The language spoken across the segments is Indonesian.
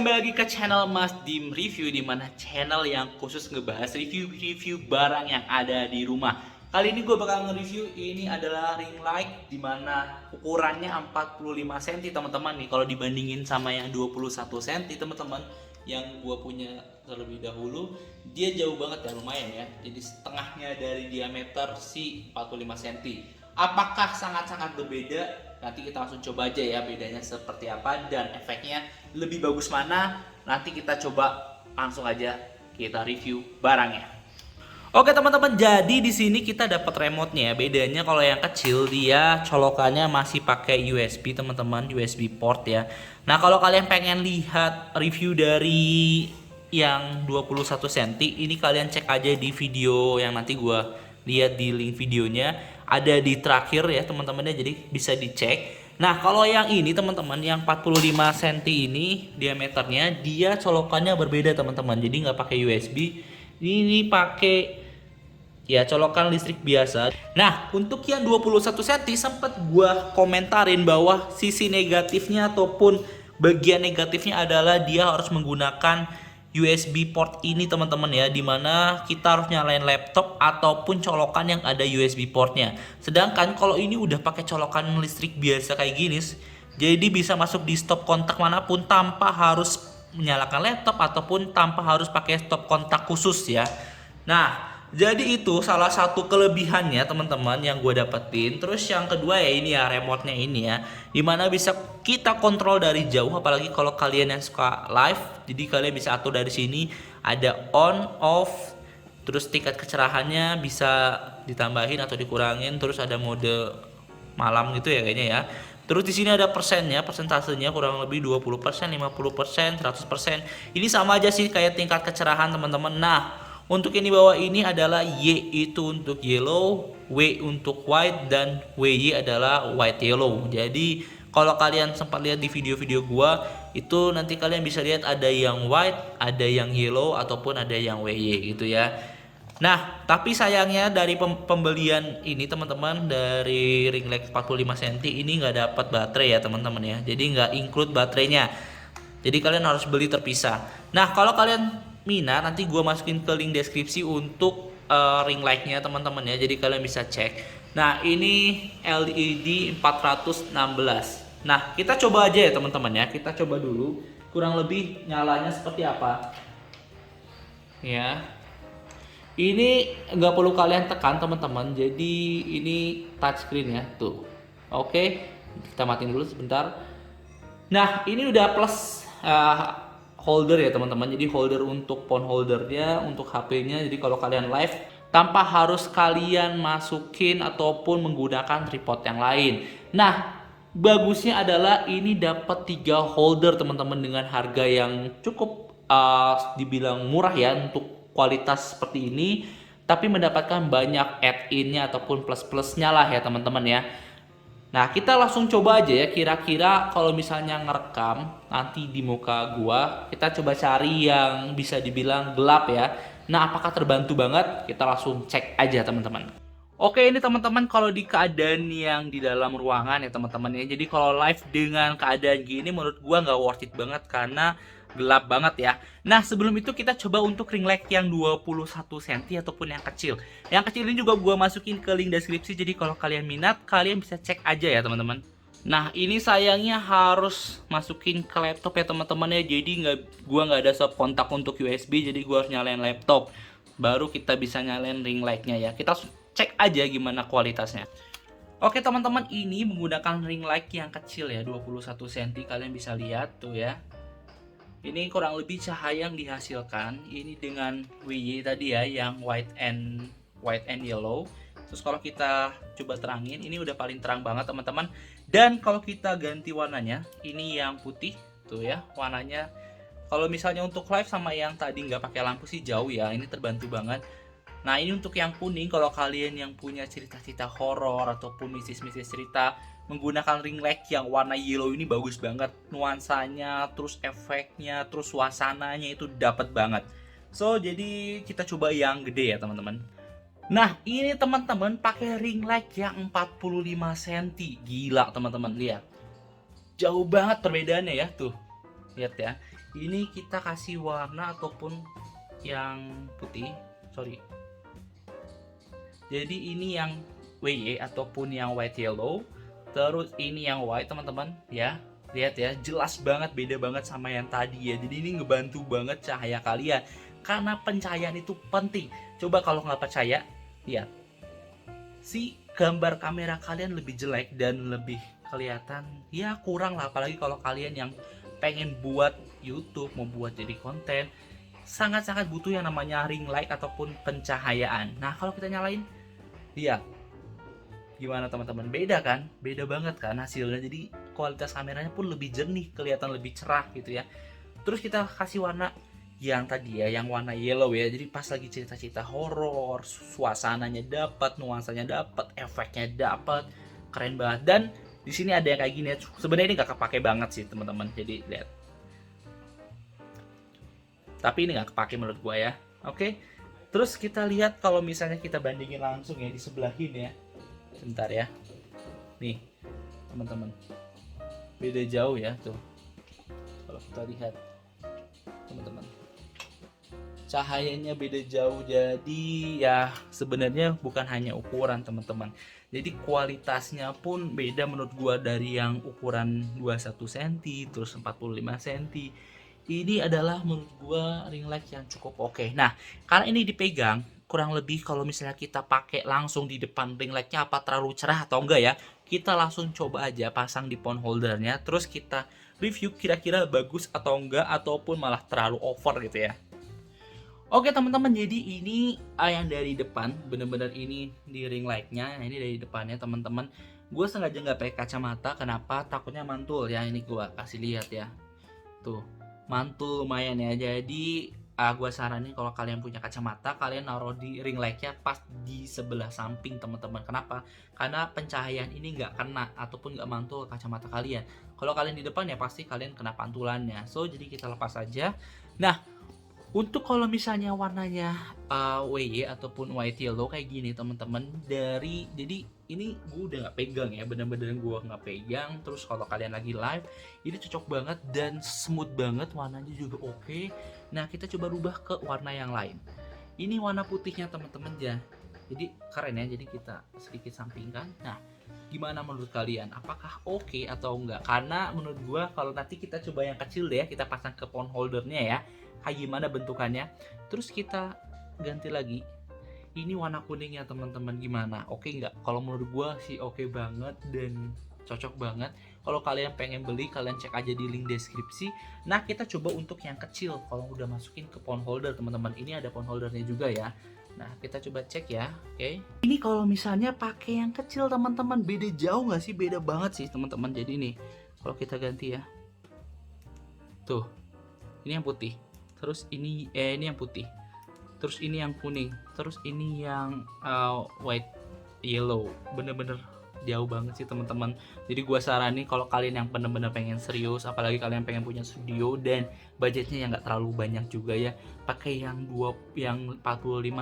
kembali lagi ke channel Mas Dim Review, di mana channel yang khusus ngebahas review-review barang yang ada di rumah. Kali ini gue bakal nge-review, ini adalah ring light dimana ukurannya 45 cm teman-teman nih. Kalau dibandingin sama yang 21 cm teman-teman yang gue punya terlebih dahulu, dia jauh banget ya, lumayan ya. Jadi setengahnya dari diameter si 45 cm. Apakah sangat-sangat berbeda? Nanti kita langsung coba aja ya bedanya seperti apa dan efeknya lebih bagus mana. Nanti kita coba langsung aja kita review barangnya. Oke teman-teman, jadi di sini kita dapat remote-nya ya. Bedanya kalau yang kecil dia colokannya masih pakai USB teman-teman, USB port ya. Nah, kalau kalian pengen lihat review dari yang 21 cm, ini kalian cek aja di video yang nanti gua lihat di link videonya. Ada di terakhir ya teman-teman ya, jadi bisa dicek. Nah, kalau yang ini teman-teman, yang 45 cm ini diameternya, dia colokannya berbeda teman-teman. Jadi nggak pakai USB, ini pakai ya colokan listrik biasa. Nah, untuk yang 21 cm sempat gua komentarin bahwa sisi negatifnya ataupun bagian negatifnya adalah dia harus menggunakan USB port ini teman-teman ya, dimana kita harus nyalain laptop ataupun colokan yang ada USB portnya. Sedangkan kalau ini udah pakai colokan listrik biasa kayak gini, jadi bisa masuk di stop kontak manapun tanpa harus menyalakan laptop ataupun tanpa harus pakai stop kontak khusus ya. Nah, jadi itu salah satu kelebihannya teman-teman yang gue dapetin. Terus yang kedua ya ini ya remote-nya ini ya, dimana bisa kita kontrol dari jauh, apalagi kalau kalian yang suka live. Jadi kalian bisa atur dari sini, ada on, off, terus tingkat kecerahannya bisa ditambahin atau dikurangin, terus ada mode malam gitu ya kayaknya ya. Terus di sini ada persennya, persentasenya kurang lebih 20%, 50%, 100%. Ini sama aja sih kayak tingkat kecerahan teman-teman. Nah, untuk yang di bawah ini adalah Y itu untuk yellow, W untuk white, dan WY adalah white yellow. Jadi kalau kalian sempat lihat di video-video gua, itu nanti kalian bisa lihat ada yang white, ada yang yellow, ataupun ada yang WY gitu ya. Nah, tapi sayangnya dari pembelian ini teman-teman, dari ring light 45 cm ini nggak dapat baterai ya teman-teman ya. Jadi nggak include baterainya. Jadi kalian harus beli terpisah. Nah, kalau kalian minat, nanti gue masukin ke link deskripsi untuk ring light-nya teman-teman ya. Jadi kalian bisa cek. Nah, ini LED 416. Nah, kita coba aja ya teman-teman ya. Kita coba dulu kurang lebih nyalanya seperti apa. Ya. Ini nggak perlu kalian tekan teman-teman. Jadi ini touchscreen ya, tuh. Oke, kita matiin dulu sebentar. Nah, ini udah plus holder ya teman-teman. Jadi holder untuk phone holdernya, untuk HP-nya. Jadi kalau kalian live tanpa harus kalian masukin ataupun menggunakan tripod yang lain. Nah, bagusnya adalah ini dapat 3 holder teman-teman dengan harga yang cukup dibilang murah ya untuk kualitas seperti ini, tapi mendapatkan banyak add-in-nya ataupun plus-plusnya lah ya teman-teman ya. Nah, kita langsung coba aja ya, kira-kira kalau misalnya ngerekam nanti di muka gua, kita coba cari yang bisa dibilang gelap ya. Nah, apakah terbantu banget? Kita langsung cek aja teman-teman. Oke, ini teman-teman kalau di keadaan yang di dalam ruangan ya teman-teman ya. Jadi kalau live dengan keadaan gini menurut gua nggak worth it banget karena gelap banget ya. Nah, sebelum itu kita coba untuk ring light yang 21 cm ataupun yang kecil. Yang kecil ini juga gua masukin ke link deskripsi. Jadi kalau kalian minat, kalian bisa cek aja ya teman-teman. Nah, ini sayangnya harus masukin ke laptop ya teman-teman ya. Jadi gua nggak ada stop kontak untuk USB. Jadi gua harus nyalain laptop. Baru kita bisa nyalain ring light-nya ya. Kita cek aja gimana kualitasnya. Oke teman-teman, ini menggunakan ring light yang kecil ya, 21 cm. Kalian bisa lihat tuh ya. Ini kurang lebih cahaya yang dihasilkan. Ini dengan WY tadi ya, yang white and yellow. Terus kalau kita coba terangin, ini udah paling terang banget teman-teman. Dan kalau kita ganti warnanya, ini yang putih tuh ya warnanya. Kalau misalnya untuk live sama yang tadi nggak pakai lampu sih jauh ya, ini terbantu banget. Nah, ini untuk yang kuning, kalau kalian yang punya cerita-cerita horor ataupun mistis-mistis cerita, menggunakan ring light yang warna yellow ini bagus banget. Nuansanya, terus efeknya, terus suasananya itu dapat banget. So, jadi kita coba yang gede ya teman-teman. Nah, ini teman-teman pakai ring light yang 45 cm. Gila teman-teman, lihat. Jauh banget perbedaannya ya, tuh. Lihat ya. Ini kita kasih warna ataupun yang putih, sorry. Jadi ini yang WY ataupun yang white yellow. Terus ini yang white teman-teman ya. Lihat ya, jelas banget, beda banget sama yang tadi ya. Jadi ini ngebantu banget cahaya kalian. Karena pencahayaan itu penting. Coba kalau nggak percaya, lihat. Si gambar kamera kalian lebih jelek dan lebih kelihatan ya kurang lah. Apalagi kalau kalian yang pengen buat YouTube, mau buat jadi konten, sangat-sangat butuh yang namanya ring light ataupun pencahayaan. Nah kalau kita nyalain, lihat gimana teman-teman, beda kan, beda banget kan hasilnya. Jadi kualitas kameranya pun lebih jernih, kelihatan lebih cerah gitu ya. Terus kita kasih warna yang tadi ya, yang warna yellow ya. Jadi pas lagi cerita-cerita horor, suasananya dapat, nuansanya dapat, efeknya dapat, keren banget. Dan di sini ada yang kayak gini ya. Sebenarnya ini nggak kepake banget sih teman-teman. Jadi lihat. Tapi ini nggak kepake menurut gua ya. Oke. Terus kita lihat kalau misalnya kita bandingin langsung ya di sebelah ini ya. Sebentar ya. Nih, teman-teman. Beda jauh ya tuh. Kalau kita lihat, teman-teman. Cahayanya beda jauh, jadi ya sebenarnya bukan hanya ukuran teman-teman. Jadi kualitasnya pun beda menurut gua, dari yang ukuran 21 cm terus 45 cm. Ini adalah menurut gua ring light yang cukup oke. Nah, karena ini dipegang, kurang lebih kalau misalnya kita pakai langsung di depan ring lightnya apa terlalu cerah atau enggak ya, kita langsung coba aja pasang di phone holdernya, terus kita review kira-kira bagus atau enggak, ataupun malah terlalu over gitu ya. Oke teman-teman, jadi ini yang dari depan, bener-bener ini di ring lightnya, ini dari depannya teman-teman. Gue sengaja nggak pakai kacamata, kenapa? Takutnya mantul ya. Ini gue kasih lihat ya, tuh mantul lumayan ya. Jadi gue saranin kalau kalian punya kacamata, kalian naruh di ring lightnya pas di sebelah samping teman-teman. Kenapa? Karena pencahayaan ini nggak kena ataupun nggak mantul ke kacamata kalian. Kalau kalian di depan ya pasti kalian kena pantulannya. So jadi kita lepas aja. Nah, untuk kalau misalnya warnanya WY ataupun white yellow kayak gini teman-teman, jadi ini gue udah nggak pegang ya, bener-bener gue nggak pegang. Terus kalau kalian lagi live, ini cocok banget dan smooth banget, warnanya juga oke. Nah kita coba rubah ke warna yang lain. Ini warna putihnya teman-teman ya, jadi keren ya. Jadi kita sedikit sampingkan. Nah gimana menurut kalian, apakah oke atau enggak? Karena menurut gue kalau nanti kita coba yang kecil deh ya, kita pasang ke phone holdernya ya, kayak gimana bentukannya. Terus kita ganti lagi, ini warna kuningnya teman-teman, gimana, oke nggak? Kalau menurut gua sih oke banget dan cocok banget. Kalau kalian pengen beli, kalian cek aja di link deskripsi. Nah kita coba untuk yang kecil, kalau udah masukin ke phone holder teman-teman, ini ada phone holdernya juga ya. Nah kita coba cek ya. Oke, ini kalau misalnya pakai yang kecil teman-teman, beda jauh nggak sih? Beda banget sih teman-teman. Jadi nih kalau kita ganti ya, tuh ini yang putih, terus ini yang putih, terus ini yang kuning, terus ini yang white yellow. Bener-bener jauh banget sih teman-teman. Jadi gua saranin kalau kalian yang bener-bener pengen serius, apalagi kalian pengen punya studio dan budgetnya yang nggak terlalu banyak juga ya, pakai yang 45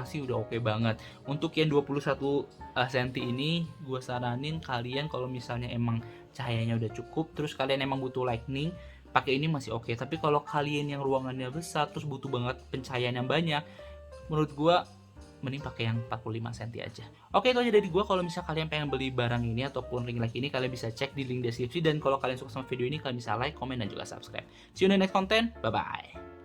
sih udah oke banget. Untuk yang 21 cm ini gua saranin kalian kalau misalnya emang cahayanya udah cukup, terus kalian emang butuh lightning, pakai ini masih oke. Tapi kalau kalian yang ruangannya besar terus butuh banget pencahayaan yang banyak, menurut gua mending pakai yang 45 cm aja. Oke, itu aja dari gua. Kalau misalnya kalian pengen beli barang ini ataupun ring light ini, kalian bisa cek di link deskripsi. Dan kalau kalian suka sama video ini, kalian bisa like, comment, dan juga subscribe. See you in the next content. Bye bye.